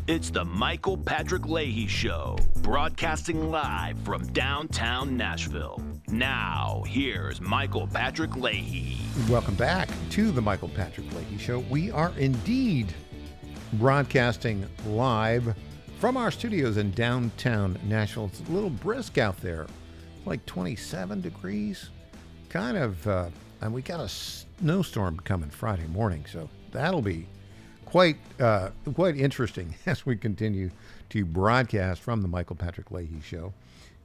It's the Michael Patrick Leahy Show, broadcasting live from downtown Nashville. Now, here's Michael Patrick Leahy. Welcome back to the Michael Patrick Leahy Show. We are indeed broadcasting live from our studios in downtown Nashville. It's a little brisk out there, it's like 27 degrees. Kind of, and we got a snowstorm coming Friday morning, so that'll be quite interesting as we continue to broadcast from the Michael Patrick Leahy Show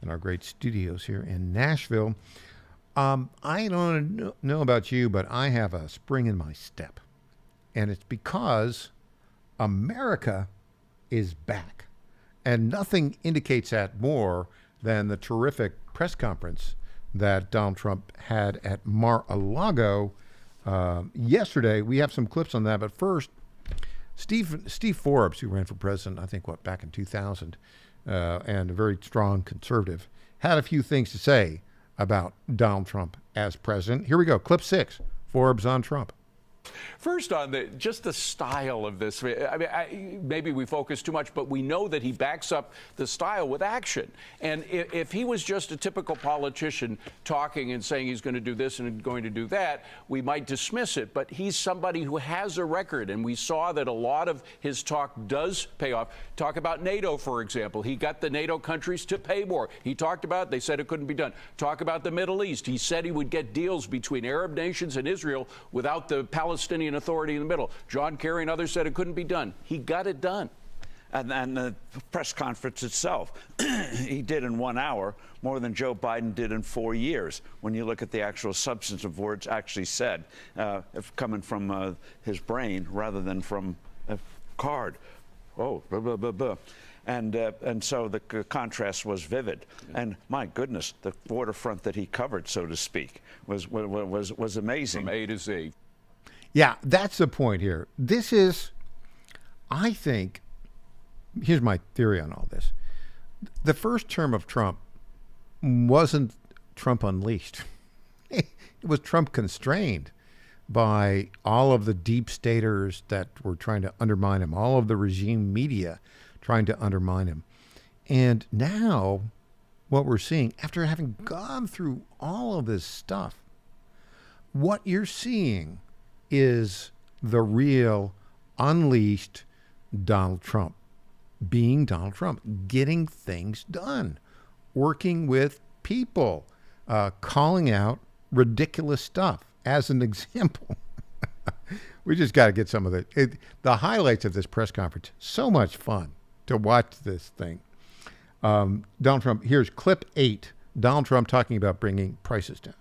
in our great studios here in Nashville. I don't know about you, but I have a spring in my step, and it's because America is back, and nothing indicates that more than the terrific press conference that Donald Trump had at Mar-a-Lago yesterday. We have some clips on that, but first, Steve Forbes, who ran for president, I think, back in 2000, and a very strong conservative, had a few things to say about Donald Trump as president. Here we go. Clip 6, Forbes on Trump. First, on just the style of this, I mean, maybe we focus too much, but we know that he backs up the style with action. And if he was just a typical politician talking and saying he's going to do this and going to do that, we might dismiss it. But he's somebody who has a record, and we saw that a lot of his talk does pay off. Talk about NATO, for example. He got the NATO countries to pay more. He talked about, they said it couldn't be done. Talk about the Middle East. He said he would get deals between Arab nations and Israel without the Palestinian Authority in the middle. John Kerry and others said it couldn't be done. He got it done. And the press conference itself, he did in 1 hour more than Joe Biden did in 4 years. When you look at the actual substance of words actually said, coming from his brain rather than from a card. Oh, blah, blah, blah, blah. And so the contrast was vivid. And my goodness, the waterfront that he covered, so to speak, was amazing. From A to Z. Yeah, that's the point here. This is, I think, here's my theory on all this. The first term of Trump wasn't Trump unleashed. It was Trump constrained by all of the deep staters that were trying to undermine him, all of the regime media trying to undermine him. And now what we're seeing, after having gone through all of this stuff, what you're seeing is the real unleashed Donald Trump, being Donald Trump, getting things done, working with people, calling out ridiculous stuff. As an example, we just got to get some of the highlights of this press conference. So much fun to watch this thing. Donald Trump, here's clip 8, Donald Trump talking about bringing prices down.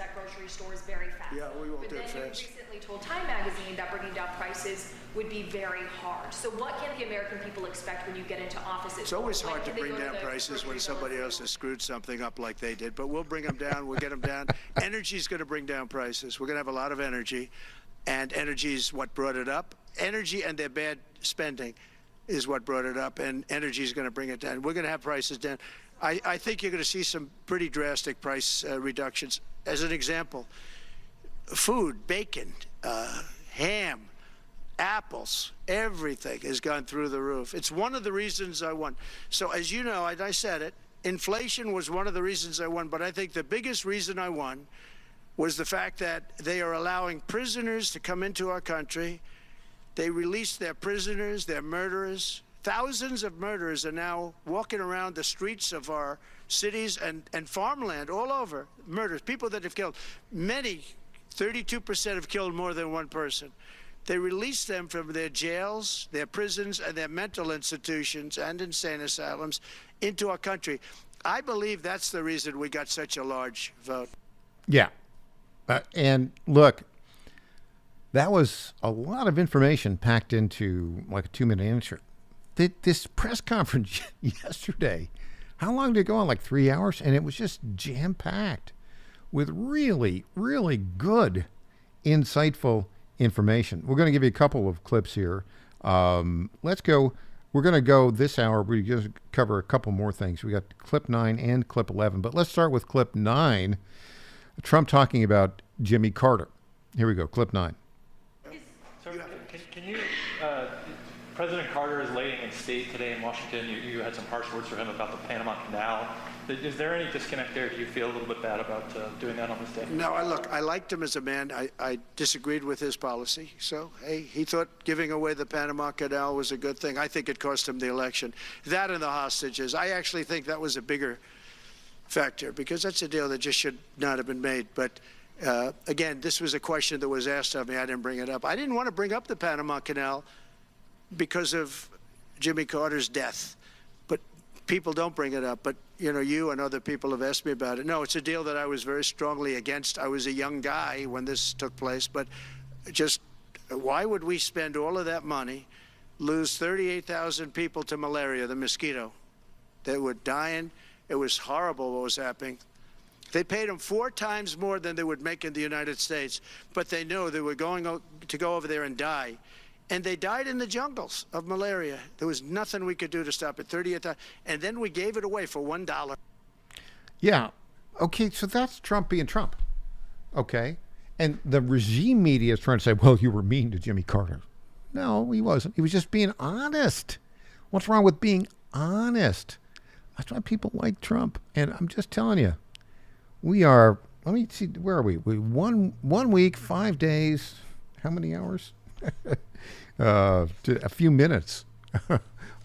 At grocery stores very fast. Yeah, we won't but do it then fast. You recently told Time Magazine that bringing down prices would be very hard. So what can the American people expect when you get into office? It's always hard to bring down prices when somebody else has screwed something up like they did, but we'll bring them down. We'll get them down. Energy is going to bring down prices. We're going to have a lot of energy, and energy is what brought it up. Energy and their bad spending is what brought it up, and energy is going to bring it down. We're going to have prices down. I think you're going to see some pretty drastic price reductions. As an example, food, bacon, ham, apples, everything has gone through the roof. It's one of the reasons I won. So as you know, I said it, inflation was one of the reasons I won, but I think the biggest reason I won was the fact that they are allowing prisoners to come into our country. They released their prisoners, their murderers. Thousands of murderers are now walking around the streets of our cities and farmland all over. Murders, people that have killed. Many, 32% have killed more than one person. They released them from their jails, their prisons, and their mental institutions and insane asylums into our country. I believe that's the reason we got such a large vote. Yeah. And look, that was a lot of information packed into like a 2-minute answer. This press conference yesterday, how long did it go on? Like 3 hours? And it was just jam-packed with really, really good, insightful information. We're going to give you a couple of clips here. Let's go. We're going to go this hour. We just cover a couple more things. We got clip 9 and clip 11. But let's start with clip 9. Trump talking about Jimmy Carter. Here we go. Clip 9. Can you, President Carter is laying in state today in Washington. You had some harsh words for him about the Panama Canal. Is there any disconnect there? Do you feel a little bit bad about doing that on this day? No, I liked him as a man. I disagreed with his policy. So, hey, he thought giving away the Panama Canal was a good thing. I think it cost him the election. That and the hostages. I actually think that was a bigger factor because that's a deal that just should not have been made. But again, this was a question that was asked of me. I didn't bring it up. I didn't want to bring up the Panama Canal because of Jimmy Carter's death. But people don't bring it up. But, you know, you and other people have asked me about it. No, it's a deal that I was very strongly against. I was a young guy when this took place. But just why would we spend all of that money, lose 38,000 people to malaria, the mosquito? They were dying. It was horrible what was happening. They paid them 4 times more than they would make in the United States, but they knew they were going to go over there and die. And they died in the jungles of malaria. There was nothing we could do to stop it. 38,000, and then we gave it away for $1. Yeah. Okay, so that's Trump being Trump. Okay. And the regime media is trying to say, well, you were mean to Jimmy Carter. No, he wasn't. He was just being honest. What's wrong with being honest? That's why people like Trump. And I'm just telling you, we are, let me see, where are we? One week, 5 days, how many hours? A few minutes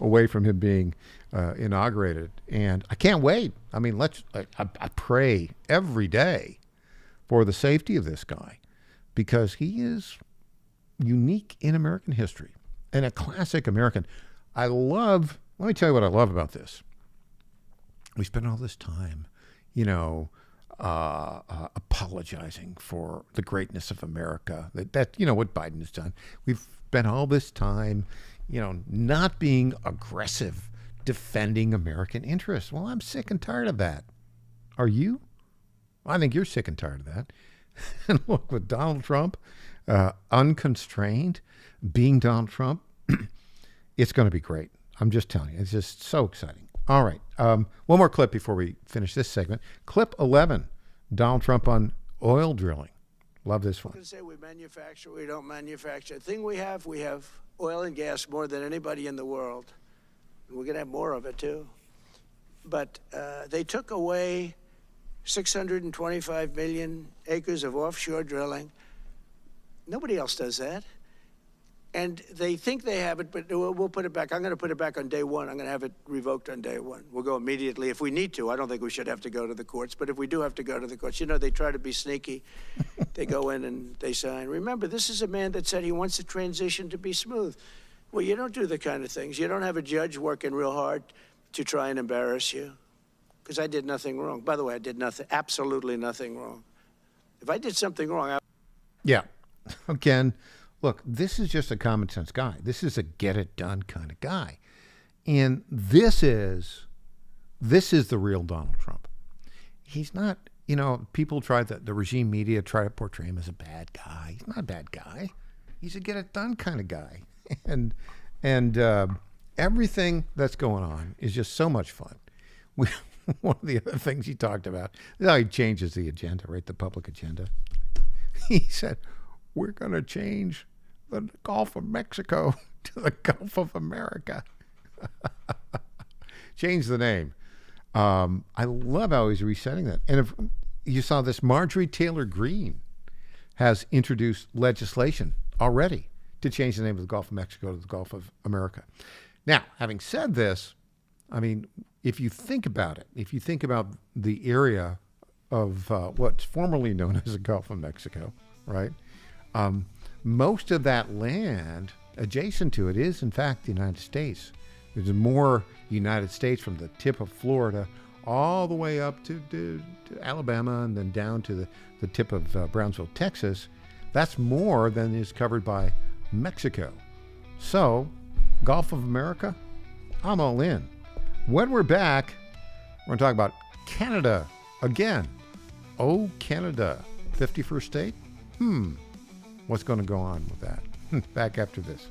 away from him being inaugurated. And I can't wait. I mean, I pray every day for the safety of this guy because he is unique in American history and a classic American. Let me tell you what I love about this. We spend all this time, you know, apologizing for the greatness of America. That you know what Biden has done. We've spent all this time, you know, not being aggressive, defending American interests. Well, I'm sick and tired of that. Are you? I think you're sick and tired of that. And look, with Donald Trump, unconstrained, being Donald Trump, it's going to be great. I'm just telling you, it's just so exciting. All right. One more clip before we finish this segment. Clip 11, Donald Trump on oil drilling. Love this one. I can say we manufacture, we don't manufacture. The thing we have oil and gas more than anybody in the world. We're going to have more of it, too. But they took away 625 million acres of offshore drilling. Nobody else does that. And they think they have it, but we'll put it back. I'm going to put it back on day one. I'm going to have it revoked on day one. We'll go immediately if we need to. I don't think we should have to go to the courts, but if we do have to go to the courts, you know, they try to be sneaky. They go in and they sign. Remember, this is a man that said he wants the transition to be smooth. Well, you don't do the kind of things. You don't have a judge working real hard to try and embarrass you, because I did nothing wrong. By the way, I did nothing, absolutely nothing wrong. If I did something wrong, Yeah. Again, look, this is just a common sense guy. This is a get it done kind of guy. And this is the real Donald Trump. He's not, you know, people the regime media try to portray him as a bad guy. He's not a bad guy. He's a get it done kind of guy. And everything that's going on is just so much fun. One of the other things he talked about is how he changes the agenda, right? The public agenda. He said, we're going to change the Gulf of Mexico to the Gulf of America. Change the name. I love how he's resetting that. And if you saw this, Marjorie Taylor Greene has introduced legislation already to change the name of the Gulf of Mexico to the Gulf of America. Now, having said this, I mean, if you think about it, if you think about the area of what's formerly known as the Gulf of Mexico, right? Most of that land adjacent to it is, in fact, the United States. There's more United States from the tip of Florida all the way up to Alabama and then down to the tip of Brownsville, Texas. That's more than is covered by Mexico. So, Gulf of America, I'm all in. When we're back, we're going to talk about Canada again. Oh, Canada, 51st state? What's going to go on with that? Back after this.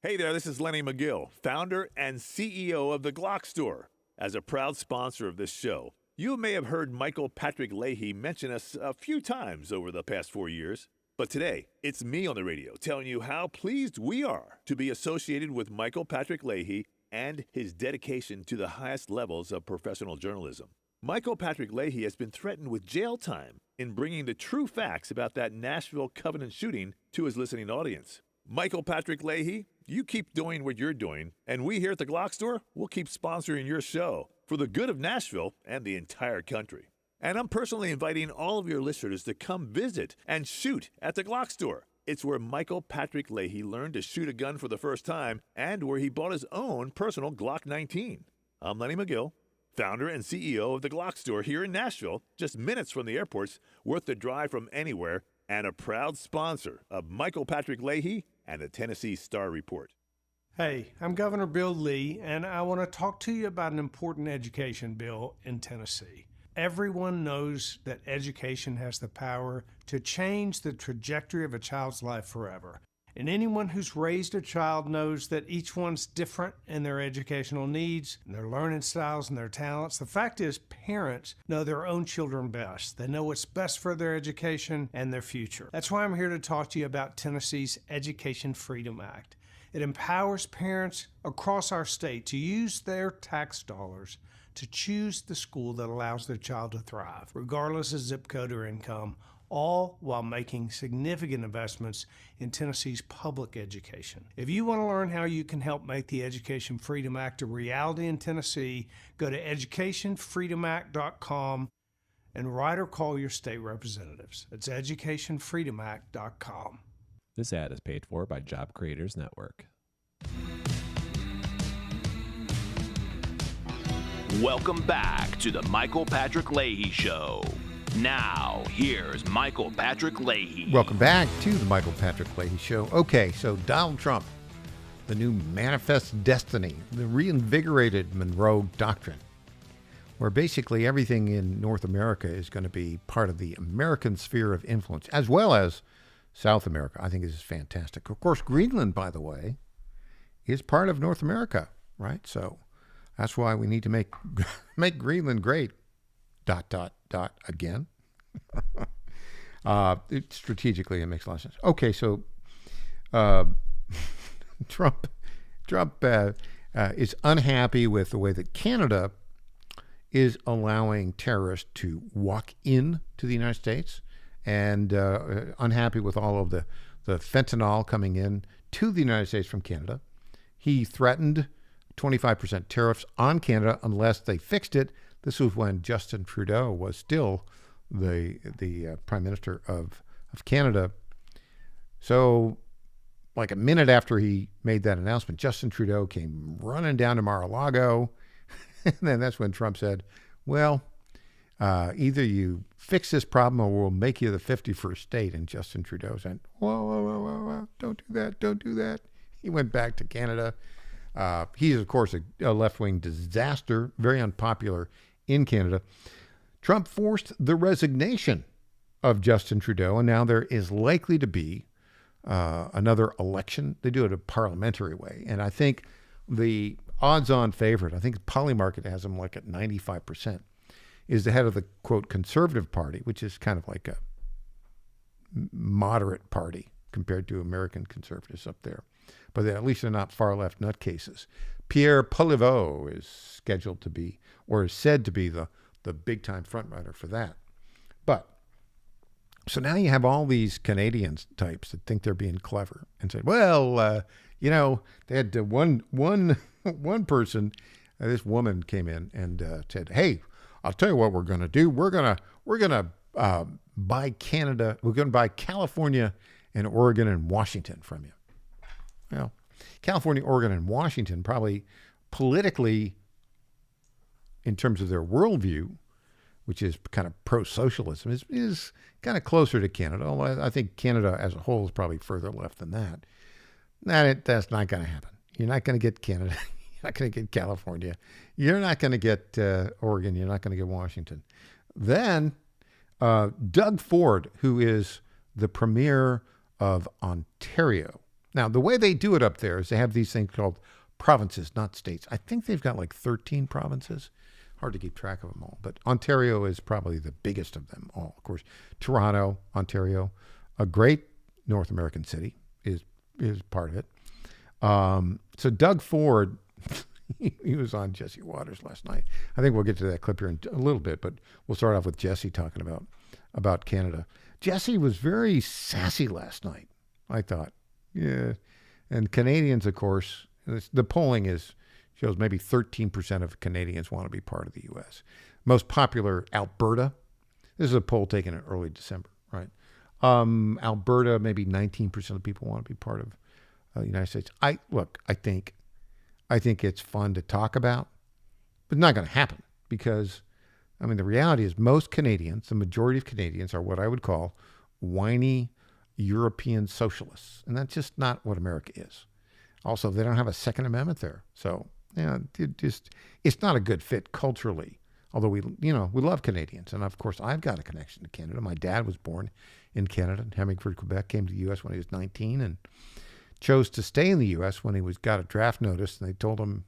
Hey there, this is Lenny McGill, founder and CEO of The Glock Store. As a proud sponsor of this show, you may have heard Michael Patrick Leahy mention us a few times over the past 4 years. But today, it's me on the radio telling you how pleased we are to be associated with Michael Patrick Leahy and his dedication to the highest levels of professional journalism. Michael Patrick Leahy has been threatened with jail time in bringing the true facts about that Nashville Covenant shooting to his listening audience. Michael Patrick Leahy, you keep doing what you're doing, and we here at the Glock Store will keep sponsoring your show for the good of Nashville and the entire country. And I'm personally inviting all of your listeners to come visit and shoot at the Glock Store. It's where Michael Patrick Leahy learned to shoot a gun for the first time and where he bought his own personal Glock 19. I'm Lenny McGill, founder and CEO of the Glock Store here in Nashville, just minutes from the airports, worth the drive from anywhere, and a proud sponsor of Michael Patrick Leahy and the Tennessee Star Report. Hey, I'm Governor Bill Lee, and I want to talk to you about an important education bill in Tennessee. Everyone knows that education has the power to change the trajectory of a child's life forever. And anyone who's raised a child knows that each one's different in their educational needs, and their learning styles, and their talents. The fact is, parents know their own children best. They know what's best for their education and their future. That's why I'm here to talk to you about Tennessee's Education Freedom Act. It empowers parents across our state to use their tax dollars to choose the school that allows their child to thrive, regardless of zip code or income, all while making significant investments in Tennessee's public education. If you want to learn how you can help make the Education Freedom Act a reality in Tennessee, go to educationfreedomact.com and write or call your state representatives. It's educationfreedomact.com. This ad is paid for by Job Creators Network. Welcome back to the Michael Patrick Leahy Show. Now, here's Michael Patrick Leahy. Welcome back to the Michael Patrick Leahy Show. Okay, so Donald Trump, the new Manifest Destiny, the reinvigorated Monroe Doctrine, where basically everything in North America is going to be part of the American sphere of influence, as well as South America. I think this is fantastic. Of course, Greenland, by the way, is part of North America, right? So that's why we need to make Greenland great. ... again. Strategically, it makes a lot of sense. Okay, so Trump is unhappy with the way that Canada is allowing terrorists to walk in to the United States, and unhappy with all of the fentanyl coming in to the United States from Canada. He threatened 25% tariffs on Canada unless they fixed it. This was when Justin Trudeau was still the Prime Minister of Canada. So like a minute after he made that announcement, Justin Trudeau came running down to Mar-a-Lago. And then that's when Trump said, well, either you fix this problem or we'll make you the 51st state. And Justin Trudeau said, whoa, don't do that, don't do that. He went back to Canada. He's, of course, a left-wing disaster, very unpopular in Canada. Trump forced the resignation of Justin Trudeau, and now there is likely to be another election. They do it a parliamentary way, and I think the odds-on favorite, I think Polymarket has him like at 95%, is the head of the, quote, Conservative Party, which is kind of like a moderate party compared to American conservatives up there. But at least they're not far-left nutcases. Pierre Poilievreau is scheduled to be, or is said to be, the big-time frontrunner for that. But, so now you have all these Canadians types that think they're being clever and say, well, they had one person, this woman came in and said, hey, I'll tell you what we're going to do. We're going to buy Canada. We're going to buy California and Oregon and Washington from you. Well, California, Oregon, and Washington probably politically, in terms of their worldview, which is kind of pro-socialism, is kind of closer to Canada. Although I think Canada as a whole is probably further left than that. That's not going to happen. You're not going to get Canada. You're not going to get California. You're not going to get Oregon. You're not going to get Washington. Then Doug Ford, who is the premier of Ontario, Now, the way they do it up there is they have these things called provinces, not states. I think they've got like 13 provinces. Hard to keep track of them all. But Ontario is probably the biggest of them all. Of course, Toronto, Ontario, a great North American city, is part of it. So Doug Ford, he was on Jesse Waters last night. I think we'll get to that clip here in a little bit, but we'll start off with Jesse talking about Canada. Jesse was very sassy last night, I thought. Yeah. And Canadians, of course, the polling shows maybe 13% of Canadians want to be part of the U.S. Most popular, Alberta. This is a poll taken in early December, right? Alberta, maybe 19% of people want to be part of the United States. I think it's fun to talk about, but not going to happen because, I mean, the reality is most Canadians, the majority of Canadians, are what I would call whiny European socialists, and that's just not what America is. Also, they don't have a Second Amendment there, so it's not a good fit culturally. Although we love Canadians, and of course I've got a connection to Canada. My dad was born in Canada, in Hemingford, Quebec. Came to the U.S. when he was 19, and chose to stay in the U.S. when he got a draft notice, and they told him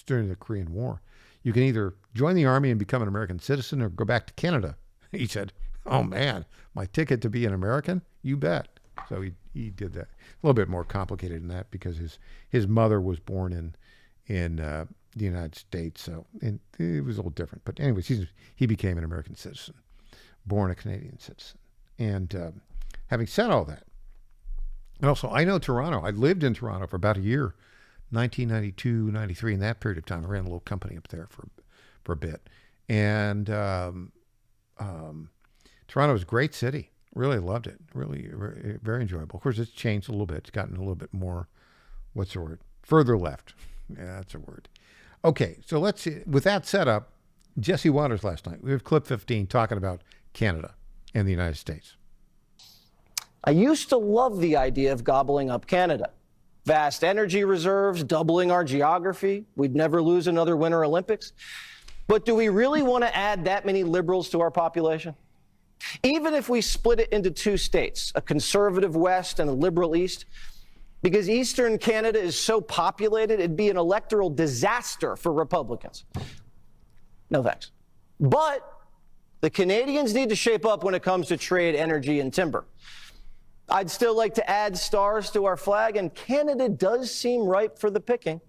during the Korean War, you can either join the Army and become an American citizen or go back to Canada. He said, oh man, my ticket to be an American? You bet. So he did that. A little bit more complicated than that because his mother was born in the United States, so it was a little different. But anyways, he became an American citizen, born a Canadian citizen. And having said all that, and also I know Toronto. I lived in Toronto for about a year, 1992, 93. In that period of time, I ran a little company up there for a bit. And Toronto was a great city. Really loved it. Really very enjoyable. Of course, it's changed a little bit. It's gotten a little bit more, what's the word? Further left. Yeah, that's a word. Okay, so let's see. With that set up, Jesse Waters last night. We have clip 15 talking about Canada and the United States. I used to love the idea of gobbling up Canada. Vast energy reserves, doubling our geography. We'd never lose another Winter Olympics. But do we really want to add that many liberals to our population? Even if we split it into two states, a conservative West and a liberal East, because Eastern Canada is so populated, it'd be an electoral disaster for Republicans. No thanks. But the Canadians need to shape up when it comes to trade, energy, and timber. I'd still like to add stars to our flag, and Canada does seem ripe for the picking.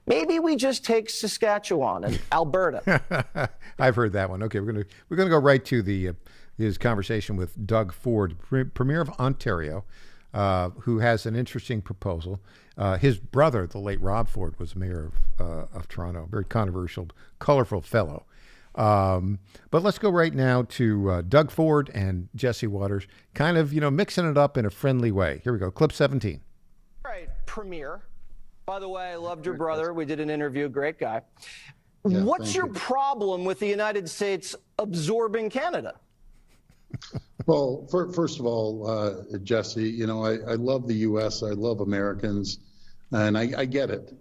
Maybe we just take Saskatchewan and Alberta. I've heard that one. Okay, we're gonna go right to his conversation with Doug Ford, Premier of Ontario, who has an interesting proposal. His brother, the late Rob Ford, was mayor of Toronto. Very controversial, colorful fellow. But let's go right now to Doug Ford and Jesse Waters, kind of mixing it up in a friendly way. Here we go, clip 17. All right, Premier. By the way, I loved your brother. We did an interview. Great guy. Yeah, what's your problem with the United States absorbing Canada? Well, first of all, Jesse, I love the U.S. I love Americans, and I get it.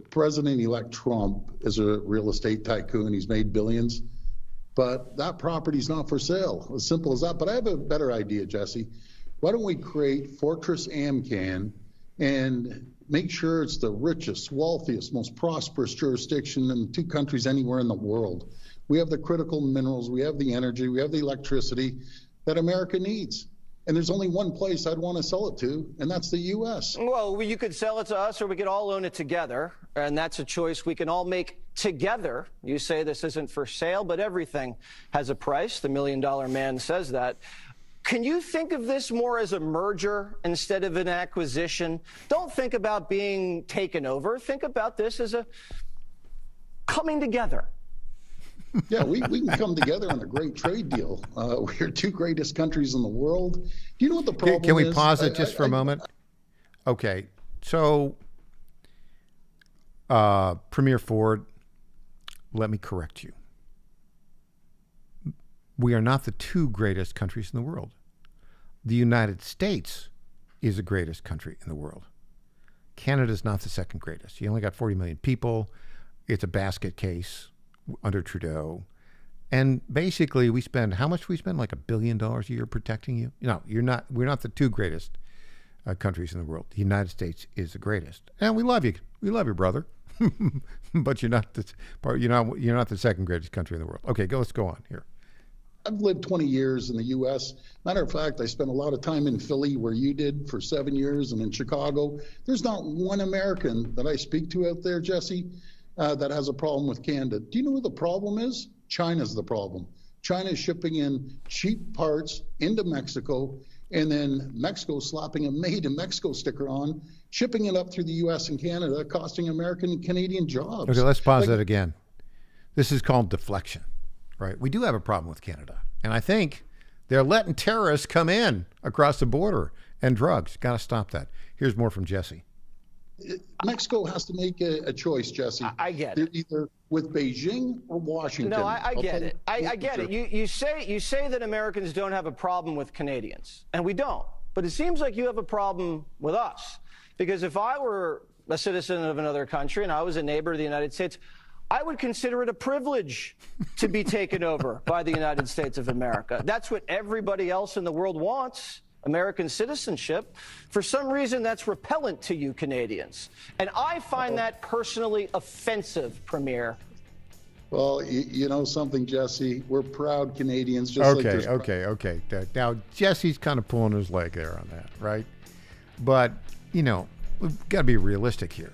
President-elect Trump is a real estate tycoon. He's made billions, but that property's not for sale. As simple as that. But I have a better idea, Jesse. Why don't we create Fortress AmCan and make sure it's the richest, wealthiest, most prosperous jurisdiction in 2 countries anywhere in the world. We have the critical minerals, we have the energy, we have the electricity that America needs. And there's only one place I'd want to sell it to, and that's the U.S. Well, you could sell it to us, or we could all own it together, and that's a choice we can all make together. You say this isn't for sale, but everything has a price. The $1 Million Man says that. Can you think of this more as a merger instead of an acquisition? Don't think about being taken over. Think about this as a coming together. Yeah, we can come together on a great trade deal. We're 2 greatest countries in the world. Do you know what the problem is? Can we pause it just for a moment? Okay, so Premier Ford, let me correct you. We are not the 2 greatest countries in the world. The United States is the greatest country in the world. Canada is not the 2nd greatest. You only got 40 million people. It's a basket case under Trudeau. And basically how much we spend? Like $1 billion a year protecting you? No, we're not the 2 greatest countries in the world. The United States is the greatest, and we love you. We love you, brother. But you're not the second greatest country in the world. Okay, let's go on here. I've lived 20 years in the U.S. Matter of fact, I spent a lot of time in Philly, where you did, for 7 years, and in Chicago. There's not one American that I speak to out there, Jesse, that has a problem with Canada. Do you know what the problem is? China's the problem. China is shipping in cheap parts into Mexico, and then Mexico slapping a Made in Mexico sticker on, shipping it up through the U.S. and Canada, costing American and Canadian jobs. Okay, let's pause that again. This is called deflection, right? We do have a problem with Canada, and I think they're letting terrorists come in across the border and drugs. Got to stop that. Here's more from Jesse. Mexico has to make a choice, Jesse. I get They're it. either with Beijing or Washington. No, I get it. I get it. You say that Americans don't have a problem with Canadians, and we don't. But it seems like you have a problem with us. Because if I were a citizen of another country and I was a neighbor of the United States, I would consider it a privilege to be taken over by the United States of America. That's what everybody else in the world wants. American citizenship. For some reason, that's repellent to you Canadians. And I find that personally offensive, Premier. Well, you know something, Jesse? We're proud Canadians. Just Okay. Now, Jesse's kind of pulling his leg there on that, right? But, we've got to be realistic here.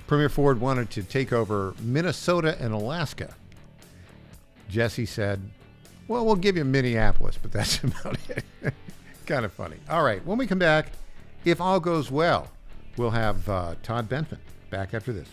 Premier Ford wanted to take over Minnesota and Alaska. Jesse said, well, we'll give you Minneapolis, but that's about it. Kind of funny. All right, when we come back, if all goes well, we'll have Todd Benfin back after this.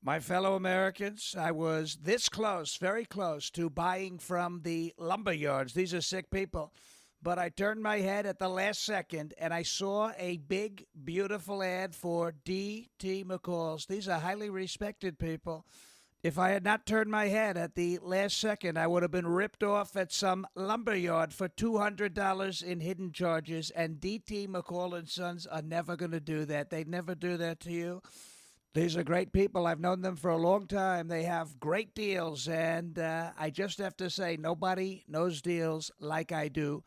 My fellow Americans, I was this close, very close, to buying from the lumber yards. These are sick people. But I turned my head at the last second, and I saw a big, beautiful ad for D.T. McCall's. These are highly respected people. If I had not turned my head at the last second, I would have been ripped off at some lumber yard for $200 in hidden charges, and D.T. McCall & Sons are never going to do that. They'd never do that to you. These are great people. I've known them for a long time. They have great deals, and I just have to say, nobody knows deals like I do.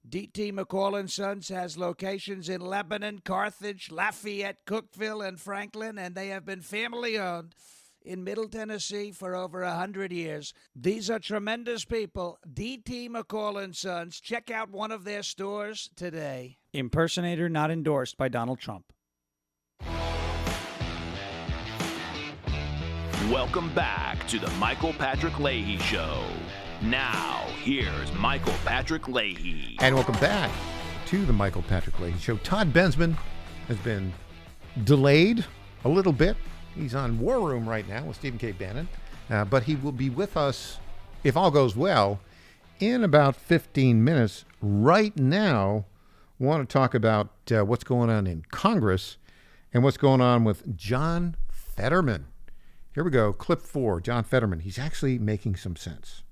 D.T. McCall & Sons has locations in Lebanon, Carthage, Lafayette, Cookeville, and Franklin, and they have been family-owned in Middle Tennessee for over 100 years. These are tremendous people. D.T. McCall & Sons. Check out one of their stores today. Impersonator not endorsed by Donald Trump. Welcome back to the Michael Patrick Leahy Show. Now, here's Michael Patrick Leahy. And welcome back to the Michael Patrick Leahy Show. Todd Bensman has been delayed a little bit. He's on War Room right now with Stephen K. Bannon. But he will be with us, if all goes well, in about 15 minutes. Right now, I want to talk about what's going on in Congress and what's going on with John Fetterman. Here we go. Clip 4, John Fetterman. He's actually making some sense.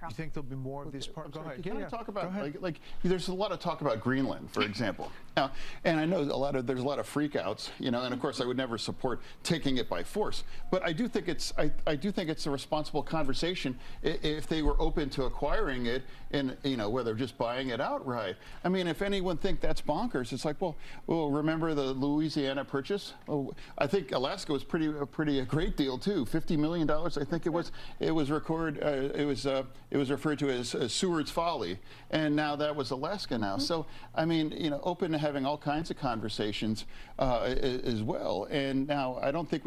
You think there'll be more of these parts? Go ahead. Can I talk about like there's a lot of talk about Greenland, for example. Now, and I know there's a lot of freakouts, and of course I would never support taking it by force. But I do think it's I do think it's a responsible conversation if they were open to acquiring it and whether just buying it outright. I mean, if anyone think that's bonkers, it's like, well, remember the Louisiana Purchase? Oh, I think Alaska was a great deal too. $50 million, I think it was. It was It was referred to as Seward's Folly, and now that was Alaska now. So, I mean, open to having all kinds of conversations as well. And now, I don't think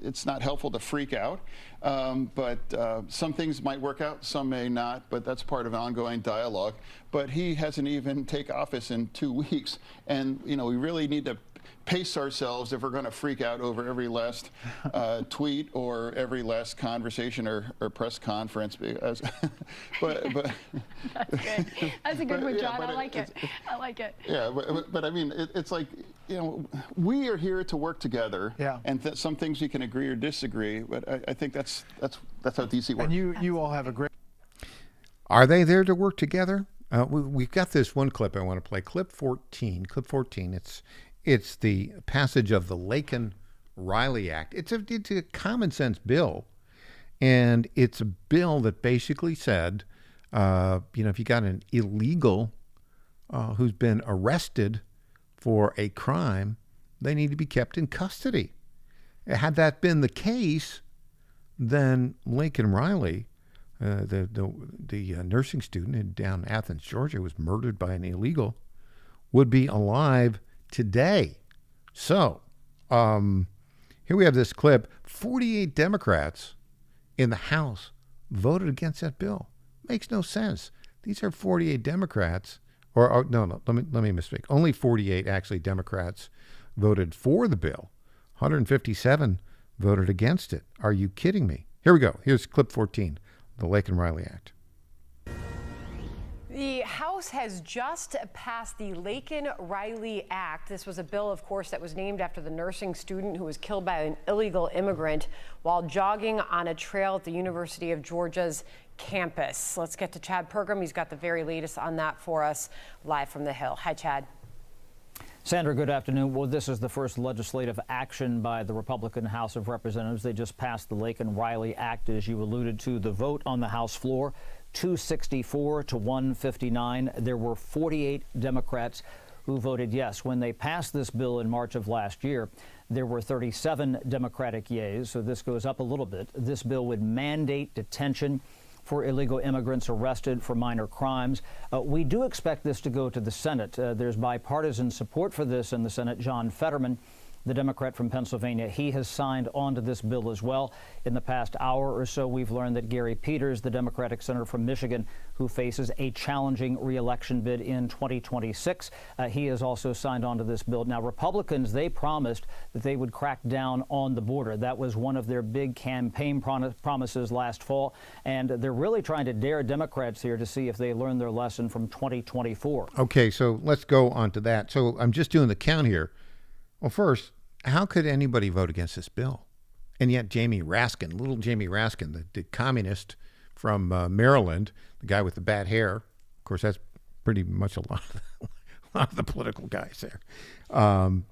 it's not helpful to freak out, but some things might work out, some may not, but that's part of an ongoing dialogue. But he hasn't even taken office in 2 weeks, and, we really need to pace ourselves if we're going to freak out over every last tweet or every last conversation or press conference. Because, but that's good. That's a good one, John. I like it. I like it. Yeah, but I mean, it's like we are here to work together. Yeah. And some things we can agree or disagree. But I think that's how DC works. And you all have a great. Are they there to work together? We've got this one clip I want to play. Clip 14. Clip 14. It's the passage of the Lakin-Riley Act. It's a common sense bill, and it's a bill that basically said, if you got an illegal who's been arrested for a crime, they need to be kept in custody. Had that been the case, then Lincoln Riley, the nursing student down in Athens, Georgia, was murdered by an illegal, would be alive today. So, here we have this clip. 48 Democrats in the House voted against that bill. Makes no sense. These are 48 Democrats, let me misspeak. Only 48 actually Democrats voted for the bill. 157 voted against it. Are you kidding me? Here we go. Here's clip 14, the Lakin-Riley Act. The House has just passed the Lakin-Riley Act. This was a bill, of course, that was named after the nursing student who was killed by an illegal immigrant while jogging on a trail at the University of Georgia's campus. Let's get to Chad Pergram. He's got the very latest on that for us live from the Hill. Hi, Chad. Sandra, good afternoon. Well, this is the first legislative action by the Republican House of Representatives. They just passed the Lakin-Riley Act, as you alluded to. The vote on the House floor, 264 to 159. There were 48 Democrats who voted yes. When they passed this bill in March of last year, there were 37 Democratic yeas, so this goes up a little bit. This bill would mandate detention for illegal immigrants arrested for minor crimes. We do expect this to go to the Senate. There's bipartisan support for this in the Senate. John Fetterman the Democrat from Pennsylvania. He has signed on to this bill as well. In the past hour or so, we've learned that Gary Peters, the Democratic senator from Michigan, who faces a challenging re-election bid in 2026, he has also signed on to this bill. Now, Republicans, they promised that they would crack down on the border. That was one of their big campaign promises last fall, and they're really trying to dare Democrats here to see if they learn their lesson from 2024. Okay, so let's go on to that. So I'm just doing the count here. Well, first, how could anybody vote against this bill? And yet Jamie Raskin, little Jamie Raskin, the communist from Maryland, the guy with the bad hair, of course, that's pretty much a lot of the political guys there.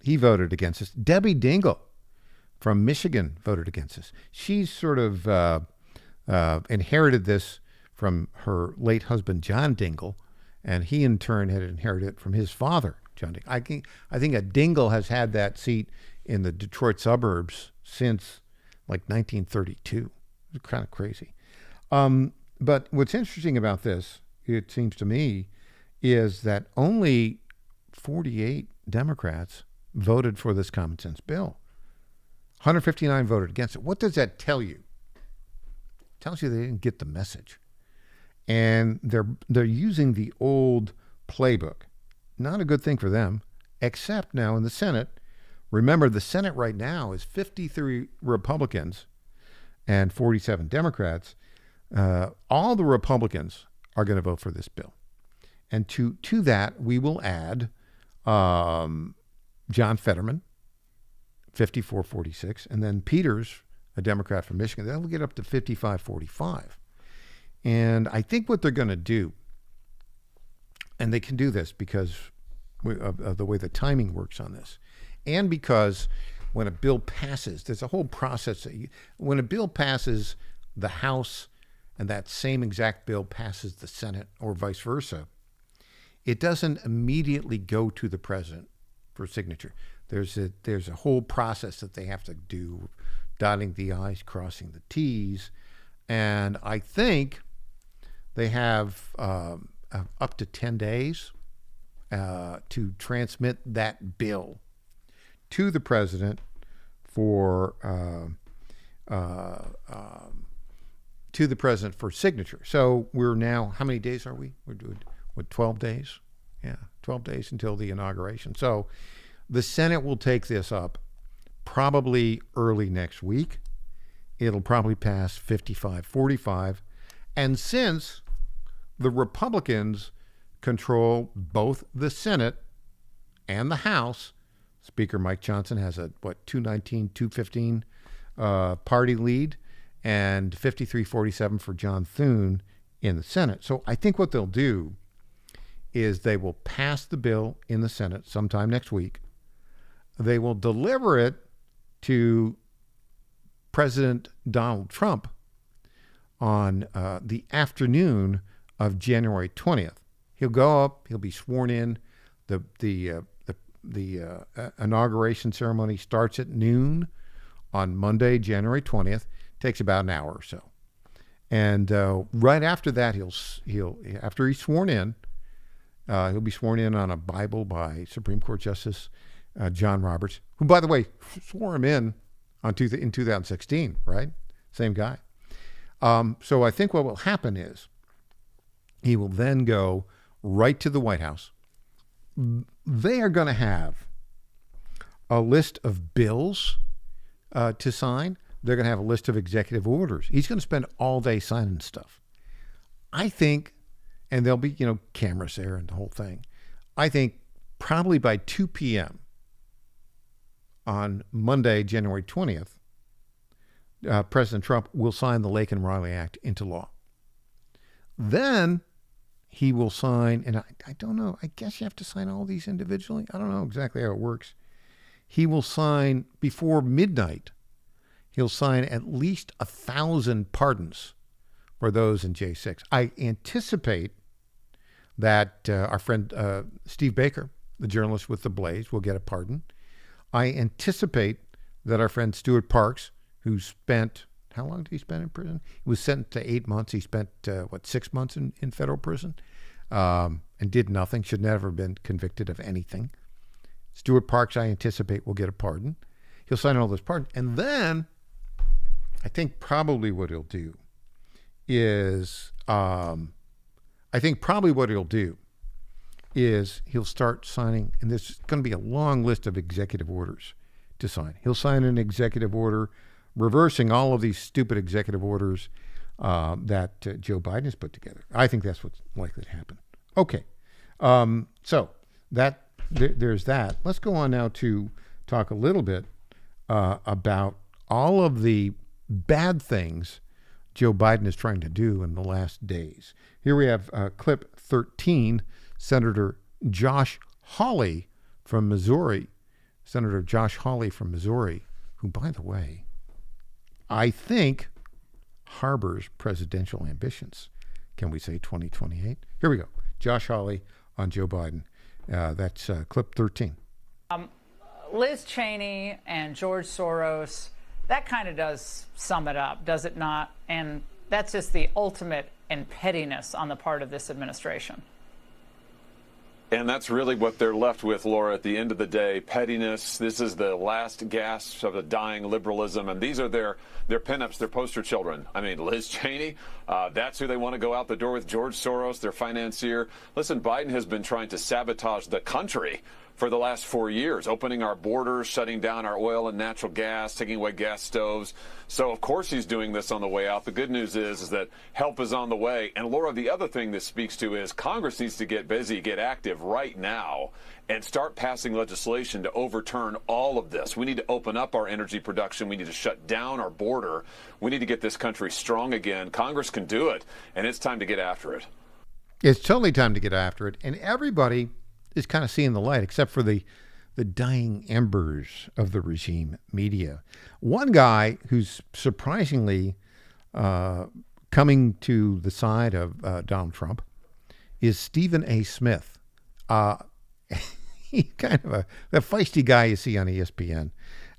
He voted against this. Debbie Dingell from Michigan voted against this. She's sort of inherited this from her late husband, John Dingell, and he in turn had inherited it from his father, John Dingell. I think a Dingell has had that seat in the Detroit suburbs since like 1932. It's kind of crazy. But what's interesting about this, it seems to me, is that only 48 Democrats voted for this common sense bill. 159 voted against it. What does that tell you? It tells you they didn't get the message. And they're using the old playbook. Not a good thing for them, except now in the Senate. Remember, the Senate right now is 53 Republicans and 47 Democrats. All the Republicans are going to vote for this bill. And to that, we will add John Fetterman, 54-46, and then Peters, a Democrat from Michigan. That'll get up to 55-45. And I think what they're going to do, and they can do this because of the way the timing works on this, and because when a bill passes, there's a whole process. When a bill passes the House and that same exact bill passes the Senate or vice versa, it doesn't immediately go to the president for signature. There's a whole process that they have to do, dotting the I's, crossing the T's, and I think they have up to 10 days to transmit that bill to the president for signature. So we're now, how many days are we? We're doing, 12 days? Yeah, 12 days until the inauguration. So the Senate will take this up probably early next week. It'll probably pass 55-45. And since the Republicans control both the Senate and the House, Speaker Mike Johnson has a, 219, 215 party lead, and 53-47 for John Thune in the Senate. So I think what they'll do is they will pass the bill in the Senate sometime next week. They will deliver it to President Donald Trump on the afternoon of January 20th. He'll go up, he'll be sworn in. The inauguration ceremony starts at noon on Monday, January 20th. Takes about an hour or so. And right after that, after he's sworn in, he'll be sworn in on a Bible by Supreme Court Justice John Roberts, who, by the way, swore him in in 2016, right? Same guy. So I think what will happen is he will then go right to the White House. They are going to have a list of bills to sign. They're going to have a list of executive orders. He's going to spend all day signing stuff. I think, and there'll be, cameras there and the whole thing. I think probably by 2 p.m. on Monday, January 20th, President Trump will sign the Laken Riley Act into law. Then he will sign, and I don't know, I guess you have to sign all these individually. I don't know exactly how it works. He will sign before midnight. He'll sign at least 1,000 pardons for those in J6. I anticipate that our friend Steve Baker, the journalist with The Blaze, will get a pardon. I anticipate that our friend Stuart Parks, who spent, how long did he spend in prison? He was sentenced to 8 months. He spent, 6 months in federal prison and did nothing, should never have been convicted of anything. Stuart Parks, I anticipate, will get a pardon. He'll sign all those pardons. And then I think probably what he'll do is he'll start signing, and there's going to be a long list of executive orders to sign. He'll sign an executive order reversing all of these stupid executive orders that Joe Biden has put together. I think that's what's likely to happen. Okay. So there's that. Let's go on now to talk a little bit about all of the bad things Joe Biden is trying to do in the last days. Here we have clip 13, Senator Josh Hawley from Missouri. Senator Josh Hawley from Missouri, who, by the way, I think harbors presidential ambitions. Can we say 2028? Here we go. Josh Hawley on Joe Biden. That's clip 13. Liz Cheney and George Soros, that kind of does sum it up, does it not? And that's just the ultimate in pettiness on the part of this administration. And that's really what they're left with, Laura, at the end of the day. Pettiness. This is the last gasp of a dying liberalism. And these are their pinups, their poster children. I mean, Liz Cheney, that's who they want to go out the door with. George Soros, their financier. Listen, Biden has been trying to sabotage the country for the last 4 years, opening our borders, shutting down our oil and natural gas, taking away gas stoves. So, of course, he's doing this on the way out. The good news is that help is on the way. And, Laura, the other thing this speaks to is Congress needs to get busy, get active right now, and start passing legislation to overturn all of this. We need to open up our energy production. We need to shut down our border. We need to get this country strong again. Congress can do it, and it's time to get after it. It's totally time to get after it. And everybody is kind of seeing the light, except for the dying embers of the regime media. One guy who's surprisingly coming to the side of Donald Trump is Stephen A. Smith. He's kind of a feisty guy you see on ESPN,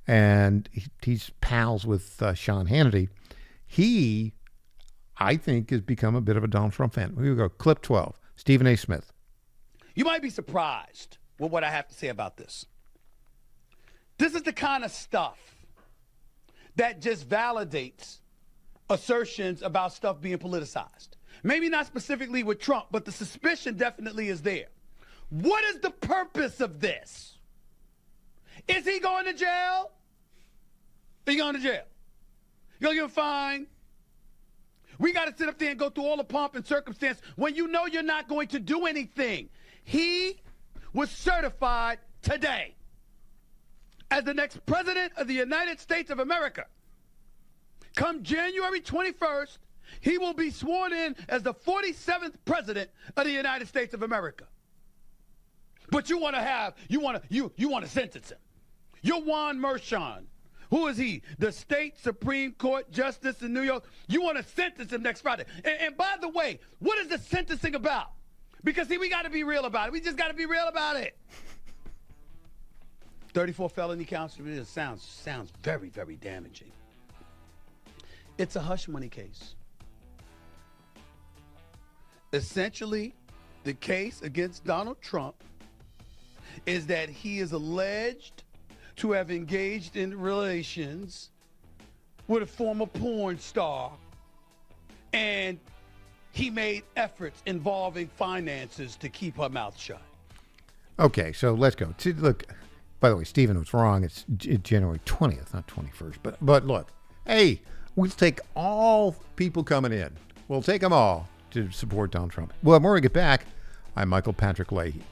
and he's pals with Sean Hannity. He, I think, has become a bit of a Donald Trump fan. Here we go. Clip 12, Stephen A. Smith. You might be surprised with what I have to say about this. This is the kind of stuff that just validates assertions about stuff being politicized. Maybe not specifically with Trump, but the suspicion definitely is there. What is the purpose of this? Is he going to jail? Is he going to jail? You going to get a fine? We got to sit up there and go through all the pomp and circumstance when you know you're not going to do anything. He was certified today as the next president of the United States of America. Come January 21st, he will be sworn in as the 47th president of the United States of America. But you want to sentence him. You're Juan Merchan. Who is he? The state Supreme Court Justice in New York. You want to sentence him next Friday. And by the way, what is the sentencing about? Because, see, we got to be real about it. We just got to be real about it. 34 felony counts. It sounds very, very damaging. It's a hush money case. Essentially, the case against Donald Trump is that he is alleged to have engaged in relations with a former porn star, and he made efforts involving finances to keep her mouth shut. Okay, so let's go. Look, by the way, Stephen was wrong. It's January 20th, not 21st. But look, hey, we'll take all people coming in. We'll take them all to support Donald Trump. Well, when we get back, I'm Michael Patrick Leahy.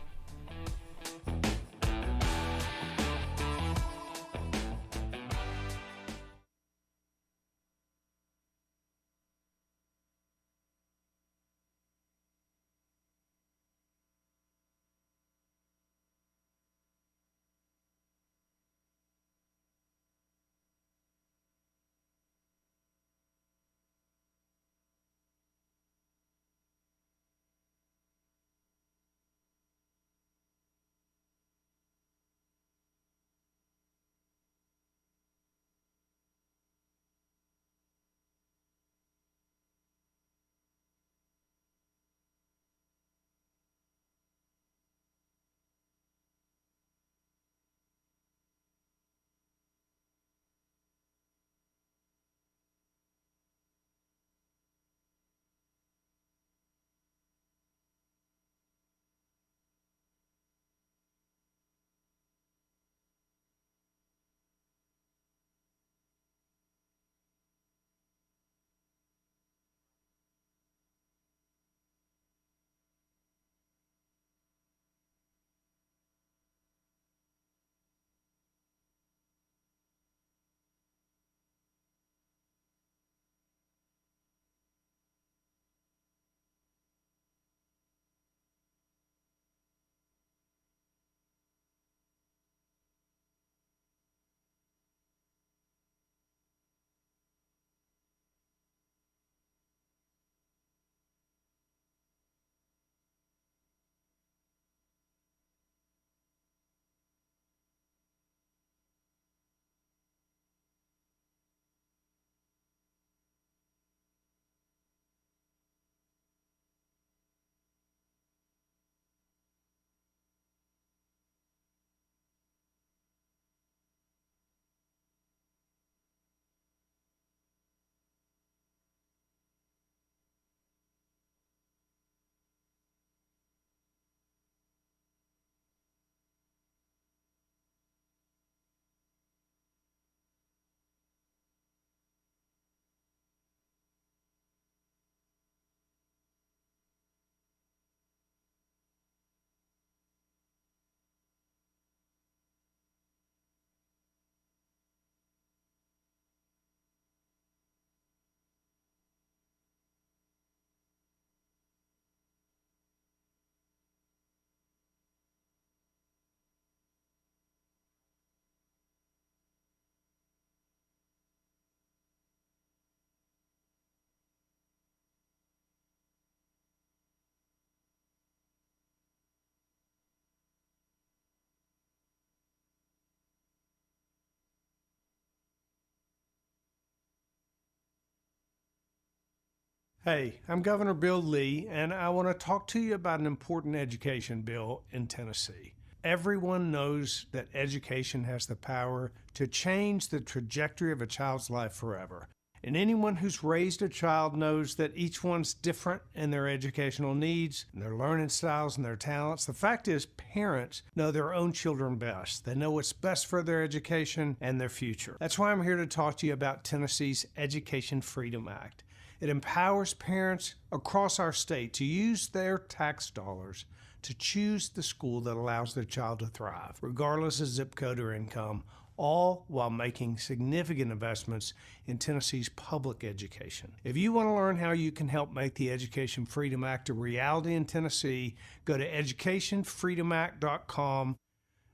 Hey, I'm Governor Bill Leahy, and I want to talk to you about an important education bill in Tennessee. Everyone knows that education has the power to change the trajectory of a child's life forever. And anyone who's raised a child knows that each one's different in their educational needs, and their learning styles, and their talents. The fact is, parents know their own children best. They know what's best for their education and their future. That's why I'm here to talk to you about Tennessee's Education Freedom Act. It empowers parents across our state to use their tax dollars to choose the school that allows their child to thrive, regardless of zip code or income, all while making significant investments in Tennessee's public education. If you want to learn how you can help make the Education Freedom Act a reality in Tennessee, go to educationfreedomact.com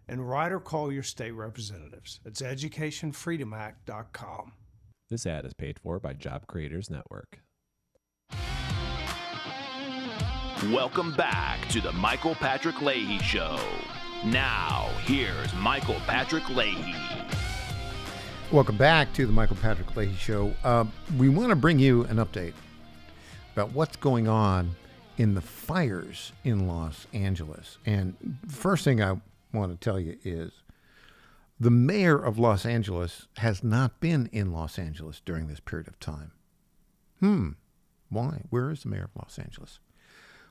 and write or call your state representatives. It's educationfreedomact.com. This ad is paid for by Job Creators Network. Welcome back to the Michael Patrick Leahy Show. Now, here's Michael Patrick Leahy. Welcome back to the Michael Patrick Leahy Show. We want to bring you an update about what's going on in the fires in Los Angeles. And the first thing I want to tell you is the mayor of Los Angeles has not been in Los Angeles during this period of time. Why? Where is the mayor of Los Angeles?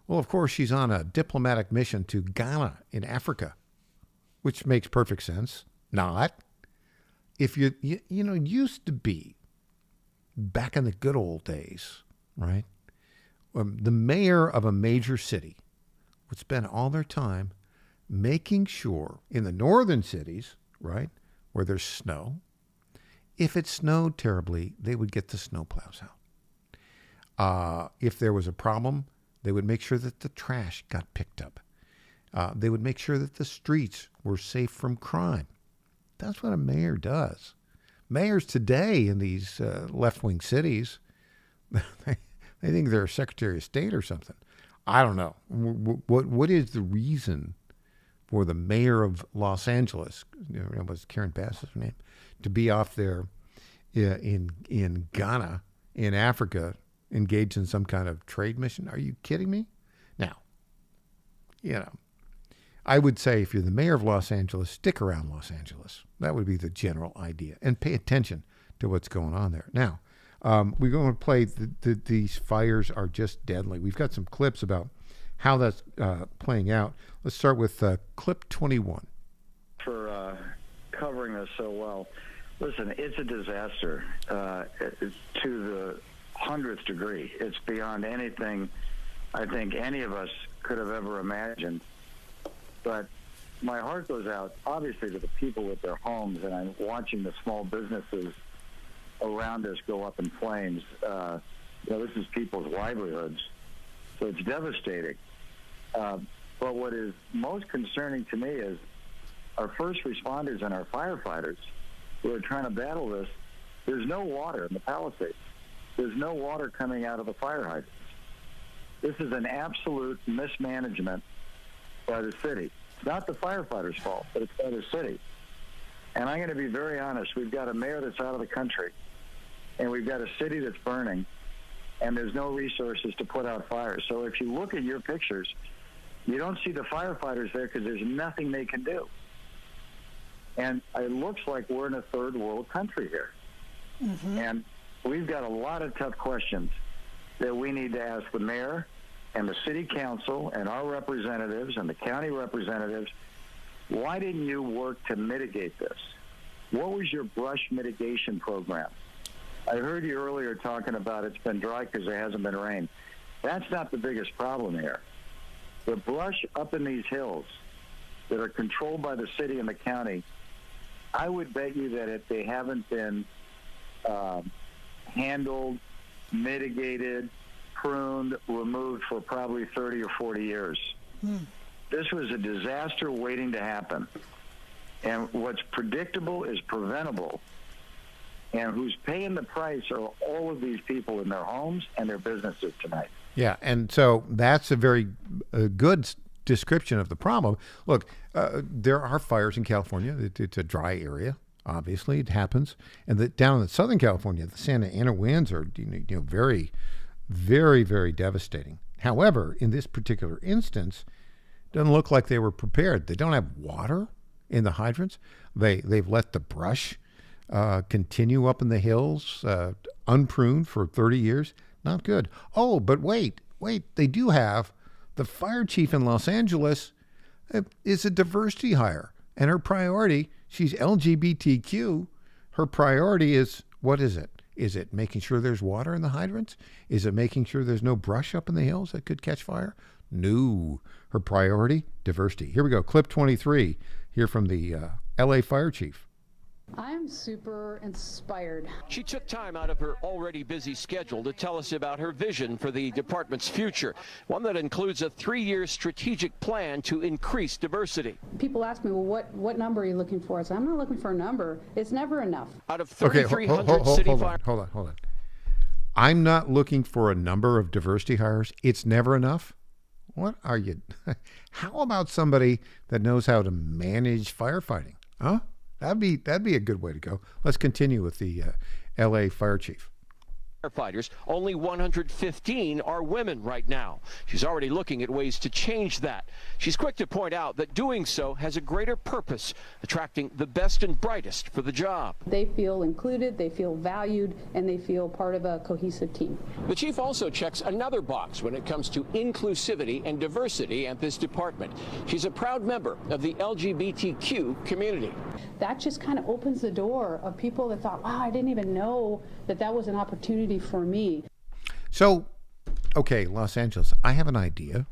Well, of course, she's on a diplomatic mission to Ghana in Africa, which makes perfect sense. Not. If you used to be back in the good old days, right? The mayor of a major city would spend all their time making sure in the northern cities, right, where there's snow, if it snowed terribly, they would get the snowplows out. If there was a problem, they would make sure that the trash got picked up. They would make sure that the streets were safe from crime. That's what a mayor does. Mayors today in these left-wing cities, they think they're a Secretary of State or something. I don't know. What is the reason for the mayor of Los Angeles, was Karen Bass's name, to be off there in Ghana, in Africa, engaged in some kind of trade mission? Are you kidding me? Now, I would say if you're the mayor of Los Angeles, stick around Los Angeles. That would be the general idea. And pay attention to what's going on there. Now, we're going to play these fires are just deadly. We've got some clips about how that's playing out. Let's start with clip 21. For covering this so well. Listen, it's a disaster to the 100th degree. It's beyond anything I think any of us could have ever imagined. But my heart goes out, obviously, to the people with their homes, and I'm watching the small businesses around us go up in flames. This is people's livelihoods, so it's devastating. But what is most concerning to me is our first responders and our firefighters who are trying to battle this. There's no water in the Palisades. There's no water coming out of the fire hydrants. This is an absolute mismanagement by the city. It's not the firefighters' fault, but it's by the city. And I'm going to be very honest. We've got a mayor that's out of the country, and we've got a city that's burning, and there's no resources to put out fires. So if you look at your pictures, you don't see the firefighters there because there's nothing they can do. And it looks like we're in a third world country here. Mm-hmm. And we've got a lot of tough questions that we need to ask the mayor and the city council and our representatives and the county representatives. Why didn't you work to mitigate this? What was your brush mitigation program? I heard you earlier talking about it's been dry because there hasn't been rain. That's not the biggest problem here. The brush up in these hills that are controlled by the city and the county, I would bet you that if they haven't been handled, mitigated, pruned, removed for probably 30 or 40 years. This was a disaster waiting to happen. And what's predictable is preventable. And who's paying the price are all of these people in their homes and their businesses tonight. Yeah, and so that's a very good description of the problem. Look, there are fires in California. It's a dry area. Obviously, it happens. And down in Southern California, the Santa Ana winds are very Very, very devastating. However, in this particular instance, doesn't look like they were prepared. They don't have water in the hydrants. They've let the brush continue up in the hills, unpruned for 30 years. Not good. Oh, but wait. They do have the fire chief in Los Angeles is a diversity hire. And her priority, she's LGBTQ. Her priority is, what is it? Is it making sure there's water in the hydrants? Is it making sure there's no brush up in the hills that could catch fire? No. Her priority, diversity. Here we go. Clip 23 here from the LA fire chief. I am super inspired. She took time out of her already busy schedule to tell us about her vision for the department's future, one that includes a 3-year strategic plan to increase diversity. People ask me, well, what number are you looking for? I say, I'm not looking for a number. It's never enough. Out of 3,300 city fire... Hold on. I'm not looking for a number of diversity hires. It's never enough? What are you... How about somebody that knows how to manage firefighting? Huh? That'd be a good way to go. Let's continue with the LA fire chief. Firefighters, only 115 are women right now. She's already looking at ways to change that. She's quick to point out that doing so has a greater purpose, attracting the best and brightest for the job. They feel included, they feel valued, and they feel part of a cohesive team. The chief also checks another box when it comes to inclusivity and diversity at this department. She's a proud member of the LGBTQ community. That just kind of opens the door of people that thought, wow, I didn't even know that was an opportunity for me. So, okay, Los Angeles, I have an idea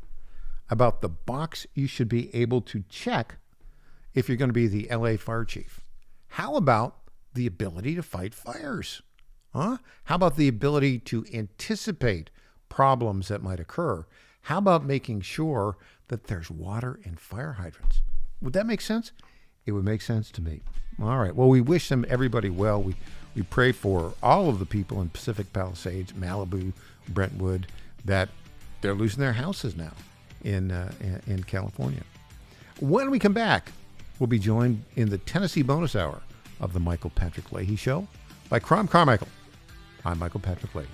about the box you should be able to check if you're going to be the LA fire chief. How about the ability to fight fires? Huh? How about the ability to anticipate problems that might occur? How about making sure that there's water in fire hydrants? Would that make sense? It would make sense to me. All right. Well, we wish them everybody well. We pray for all of the people in Pacific Palisades, Malibu, Brentwood, that they're losing their houses now in California. When we come back, we'll be joined in the Tennessee bonus hour of the Michael Patrick Leahy Show by Crom Carmichael. I'm Michael Patrick Leahy.